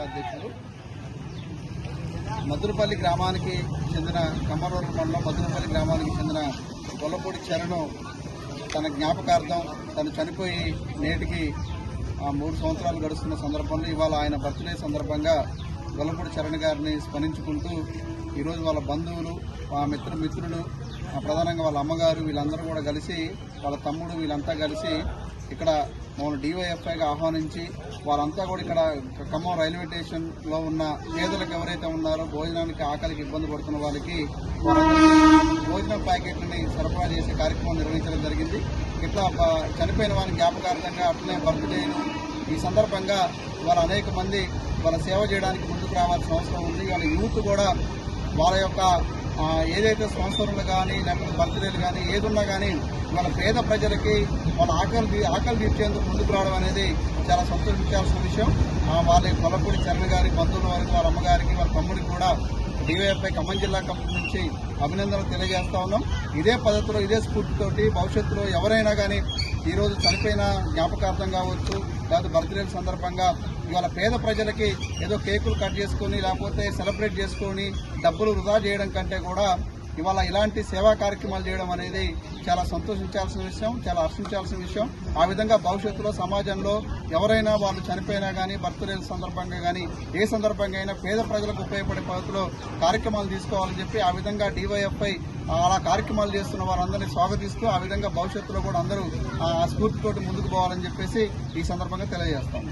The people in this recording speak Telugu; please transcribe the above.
జిల్లా అధ్యక్షుడు. మధురపల్లి గ్రామానికి చెందిన కమ్మరూరు మండలం మధురపల్లి గ్రామానికి చెందిన గొల్లపూడి చరణ్ తన జ్ఞాపకార్థం తను చనిపోయి నేటికి 3 సంవత్సరాలు గడుస్తున్న సందర్భంలో ఇవాళ ఆయన బర్త్డే సందర్భంగా గొల్లపూడి చరణ్ గారిని స్మరించుకుంటూ ఈరోజు వాళ్ళ బంధువులు, మిత్రులు, ప్రధానంగా వాళ్ళ అమ్మగారు వీళ్ళందరూ కూడా కలిసి, వాళ్ళ తమ్ముడు వీళ్ళంతా కలిసి ఇక్కడ మమ్మల్ని డివైఎఫ్ఐగా ఆహ్వానించి వారంతా కూడా ఇక్కడ ఖమ్మం రైల్వే స్టేషన్లో ఉన్న పేదలకు ఎవరైతే ఉన్నారో భోజనానికి ఆకలికి ఇబ్బంది పడుతున్న వాళ్ళకి భోజనం ప్యాకెట్లని సరఫరా చేసే కార్యక్రమం నిర్వహించడం జరిగింది. ఇట్లా చనిపోయిన వారి జ్ఞాపకార్థంగా అట్లనే బర్త్డేను ఈ సందర్భంగా వాళ్ళ అనేక మంది వాళ్ళ సేవ చేయడానికి ముందుకు రావాల్సిన అవసరం ఉంది. వాళ్ళ యూత్ కూడా వాళ్ళ యొక్క ఏదైతే సంవత్సరాలు కానీ లేకపోతే బర్త్డేలు కానీ ఏదున్నా కానీ వాళ్ళ పేద ప్రజలకి వాళ్ళ ఆకలి తీర్చేందుకు ముందుకు రావడం అనేది చాలా సంతోషించాల్సిన విషయం. వాళ్ళ గొల్లపూడి చరణ్ గారి బంధువుల వరకు వాళ్ళ అమ్మగారికి వాళ్ళ తమ్ముడికి కూడా డివైఎఫ్ఐ ఖమ్మం జిల్లా కమిటీ నుంచి అభినందనలు తెలియజేస్తా ఉన్నాం. ఇదే పద్ధతిలో ఇదే స్ఫూర్తితోటి భవిష్యత్తులో ఎవరైనా కానీ ఈరోజు చనిపోయిన జ్ఞాపకార్థం కావచ్చు లేదా బర్త్డేల సందర్భంగా ఇవాళ పేద ప్రజలకి ఏదో కేకులు కట్ చేసుకొని లేకపోతే సెలబ్రేట్ చేసుకొని డబ్బులు వృధా చేయడం కంటే కూడా ఇవాళ ఇలాంటి సేవా కార్యక్రమాలు చేయడం అనేది చాలా సంతోషించాల్సిన విషయం, చాలా హర్షించాల్సిన విషయం. ఆ విధంగా భవిష్యత్తులో సమాజంలో ఎవరైనా వాళ్ళు చనిపోయినా కానీ బర్త్డేల సందర్భంగా కానీ ఏ సందర్భంగా అయినా పేద ప్రజలకు ఉపయోగపడే పద్ధతిలో కార్యక్రమాలు తీసుకోవాలని చెప్పి ఆ విధంగా డివైఎఫ్ఐ అలా కార్యక్రమాలు చేస్తున్న వారందరినీ స్వాగతిస్తూ ఆ విధంగా భవిష్యత్తులో కూడా అందరూ ఆ స్ఫూర్తితోటి ముందుకు పోవాలని చెప్పేసి ఈ సందర్భంగా తెలియజేస్తాం.